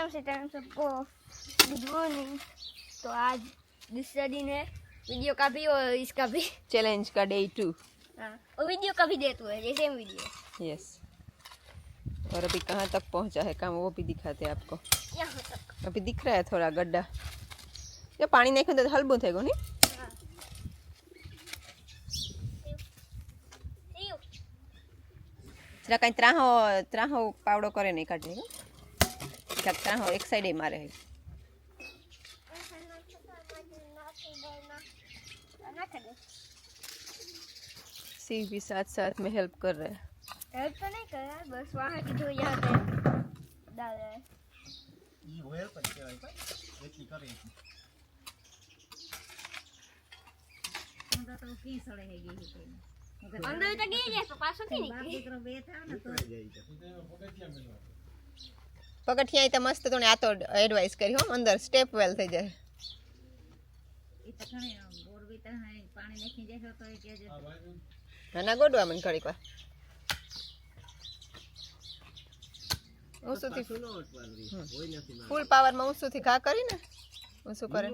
सीताराम सबको good morning. तो आज दूसरा दिन है वीडियो का भी और इसका भी चैलेंज का डे 2। हाँ, और वीडियो का भी डे 2 है, जैसे वीडियो। यस। और अभी कहाँ तक पहुँचा है काम वो भी दिखाते हैं आपको। यहाँ तक अभी दिख रहा है थोड़ा गड्ढा। ये पानी नहीं खुद हल्बू थे को नहीं। हाँ। जरा कहीं त्राहो पावड़ो करे नहीं काटने को। क्या त्राहो एक साइड ही मारे है। सी भी साथ साथ में हेल्प कर रहा है। हेल्प तो नहीं कर रहा है, बस वहाँ की जो यहाँ पे डाल रहा है। अंदर तक गई है तो पास होती नहीं। पगठिया तो मस्त तो आ तो एडवाइस करी हो अंदर स्टेप वेल થઈ જાય। ના ગોડવા મને ઘડીક વાર ઊંચુંથી ફૂલ પાવરમાં ઊંચુંથી ઘા કરીને ઊંચું કરે।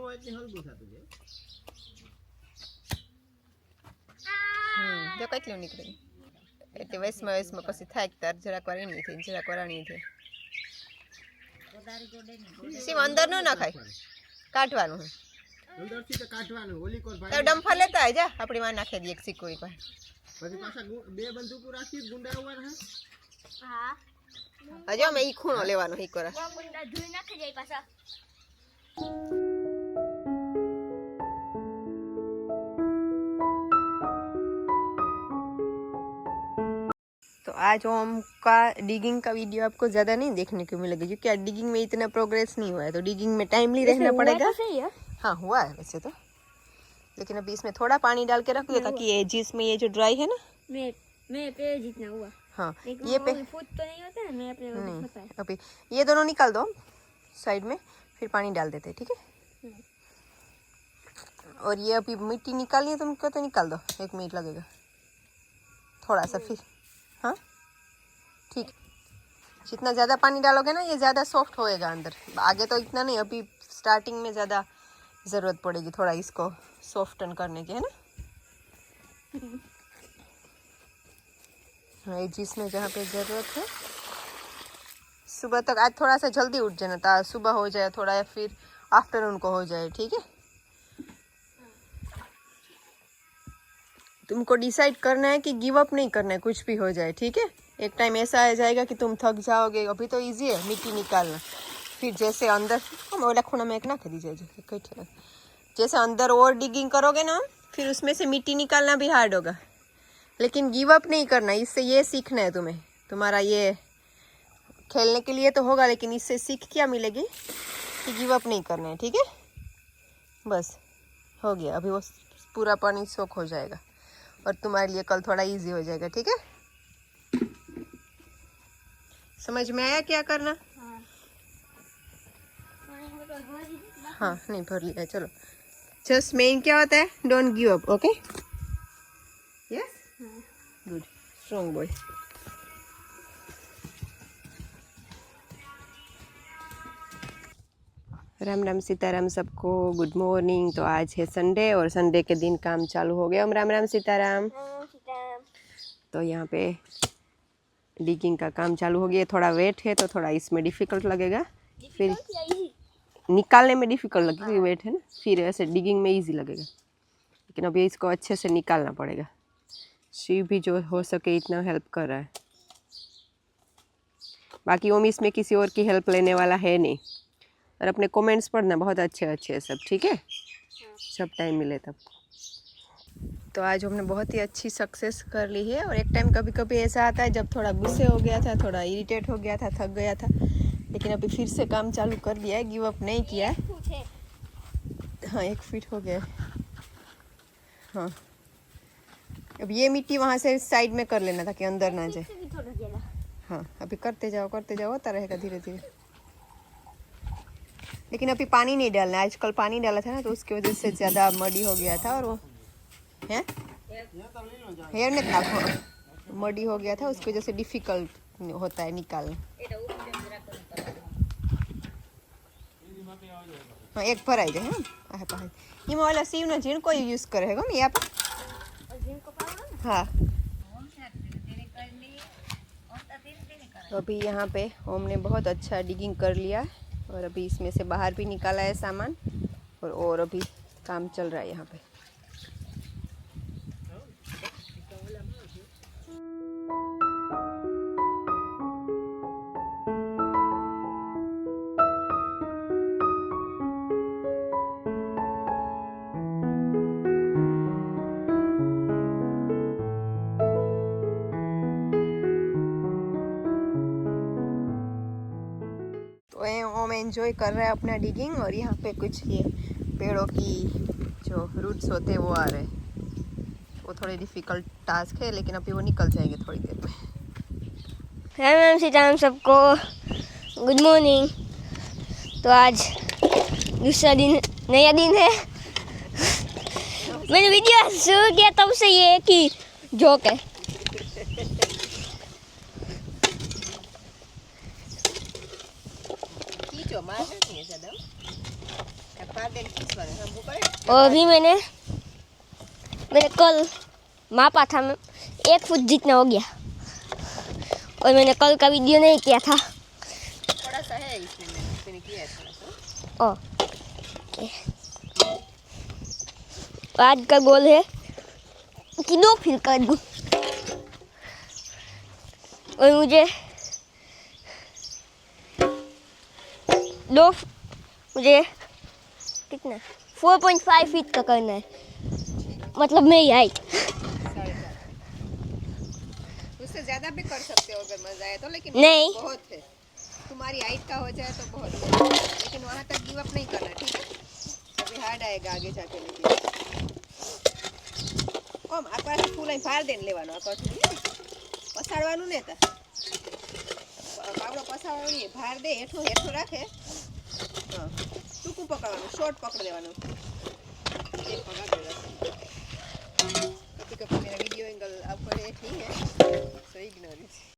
જો કેટલું નીકળે એટલે વયસમાં પછી થાય તાર જરાક વાર એમની થઈ જરાક વાર આની થઈ સીમ અંદર નો નાખાય કાઢવાનું હે અંદરથી તો કાઢવાનું ઓલી કોર ભાઈ તો ડમ્ફર લેતા આય જા આપણી માં નાખી દે એક સિક્કો એક વાર પછી પાછા બે બંદૂકો રાખી ગુંડા ઉપર હે। હા હજો મે ઈ ખૂણો લેવાનો ઈ કોરા ગુંડા ધોઈ નાખી જાય પાછા। तो आज ओम का डिगिंग का वीडियो आपको ज़्यादा नहीं देखने को मिलेगा क्योंकि आज डिगिंग में इतना प्रोग्रेस नहीं हुआ है, तो डिगिंग में टाइमली रहना पड़ेगा। सही है। हाँ हुआ है वैसे तो, लेकिन अभी इसमें थोड़ा पानी डाल के रख दो ताकि ये जिसमें ये जो ड्राई है ना मैं पे जितना हुआ। हाँ ये पे फूट तो नहीं होता है, मैं पे होता है। अभी ये दोनों निकाल दो साइड में, फिर पानी डाल देते हैं, ठीक है। और ये अभी मिट्टी निकालनी है तुमको तो निकाल दो, 1 मिनट लगेगा थोड़ा सा फिर। हाँ ठीक, जितना ज़्यादा पानी डालोगे ना ये ज़्यादा सॉफ्ट होएगा अंदर, आगे तो इतना नहीं, अभी स्टार्टिंग में ज़्यादा ज़रूरत पड़ेगी थोड़ा इसको सॉफ्टन करने की, है ना। हाँ जिसमें जहाँ पे ज़रूरत है। सुबह तक आज थोड़ा सा जल्दी उठ जाना था, सुबह हो जाए थोड़ा या फिर आफ्टरनून को हो जाए, ठीक है। तुमको डिसाइड करना है कि गिव अप नहीं करना है, कुछ भी हो जाए, ठीक है। एक टाइम ऐसा आ जाएगा कि तुम थक जाओगे, अभी तो इजी है मिट्टी निकालना, फिर जैसे अंदर ओला खूना में एक ना कर दीजिए, जैसे अंदर और डिगिंग करोगे ना फिर उसमें से मिट्टी निकालना भी हार्ड होगा, लेकिन गिव अप नहीं करना। इससे ये सीखना है तुम्हें, तुम्हारा ये खेलने के लिए तो होगा, लेकिन इससे सीख क्या मिलेगी कि गिव अप नहीं करना है, ठीक है। बस हो गया, अभी वो पूरा पानी सोख हो जाएगा और तुम्हारे लिए कल थोड़ा इजी हो जाएगा, ठीक है। समझ में आया क्या करना? हाँ नहीं भर लिया, चलो। जस्ट मेन क्या होता है, don't give up, okay. Yes good, strong boy. Ram Ram Sitaram सबको, गुड मॉर्निंग। तो आज है संडे और संडे के दिन काम चालू हो गया। राम राम सीताराम। तो यहाँ पे डिगिंग का काम चालू हो गया, थोड़ा वेट है तो थोड़ा इसमें डिफ़िकल्ट लगेगा, फिर निकालने में डिफ़िकल्ट लगेगा, वेट है ना, फिर ऐसे डिगिंग में इजी लगेगा, लेकिन अभी इसको अच्छे से निकालना पड़ेगा। शिव भी जो हो सके इतना हेल्प कर रहा है, बाकी ओम इसमें किसी और की हेल्प लेने वाला है नहीं। और अपने कमेंट्स पढ़ना, बहुत अच्छे अच्छे सब, ठीक है, सब टाइम मिले तब। तो आज हमने बहुत ही अच्छी सक्सेस कर ली है। और एक टाइम कभी कभी ऐसा आता है जब थोड़ा गुस्से हो गया था, थोड़ा इरिटेट हो गया था, थक गया था, लेकिन अभी फिर से काम चालू कर दिया है, गिव अप नहीं किया है। हाँ 1 फीट हो गया। हाँ अब ये मिट्टी वहाँ से साइड में कर लेना था कि अंदर ना जाए। हाँ अभी करते जाओ होता रहेगा धीरे धीरे, लेकिन अभी पानी नहीं डालना। आजकल पानी डाला था ना तो उसकी वजह से ज़्यादा मडी हो गया था, और वो है हेयर नेट नाखो मडी हो गया था, उसकी वजह से डिफ़िकल्ट होता है निकालना। हाँ एक भराई जाए हाँ पाहे इमा वाला सीव ना झीण कोई यूज करे है गम या पर हाँ तो अभी यहाँ पे ओम ने बहुत अच्छा डिगिंग कर लिया है और अभी इसमें से बाहर भी निकाला है सामान और अभी काम चल रहा है यहाँ पे तो ओम एंजॉय कर रहा है अपना डिगिंग और यहाँ पे कुछ ये पेड़ों की जो रूट्स होते हैं वो आ रहे हैं वो थोड़े डिफ़िकल्ट टास्क है लेकिन अभी वो निकल जाएंगे थोड़ी देर में राम राम सीताराम सबको गुड मॉर्निंग। तो आज दूसरा दिन नया दिन है। मैंने वीडियो शुरू किया तब से ये एक ही जोक है। और अभी मैंने कल मापा था 1 फुट जितना हो गया और मैंने कल का वीडियो नहीं किया था। थोड़ा सा है इसमें मैंने किया है थोड़ा सा। ओके आज का गोल है कि 2 फिल कर दूं और मुझे कितना 4.5 फीट का करना है मतलब मेरी हाइट। उससे ज्यादा भी कर सकते हो अगर मजा आए तो लेकिन नहीं बहुत है तुम्हारी हाइट का हो जाए तो बहुत है लेकिन वहाँ तक गिव अप नहीं करना ठीक है अभी हार्ड आएगा आगे जाके लेकिन ओम આ પાસે ફૂલ અહીં ભાર દેને લેવાનો આ કઠું પસાડવાનું ને તા પાવડો પસાડવાનો નહીં ભાર દે હેઠું હેઠું રાખે હા ટૂંકું પકડવાનું શોર્ટ પકડ દેવાનું એક પકડ દેવાનું कभी कभी मेरा वीडियो एंगल आपको ठीक है सो इग्नोर इट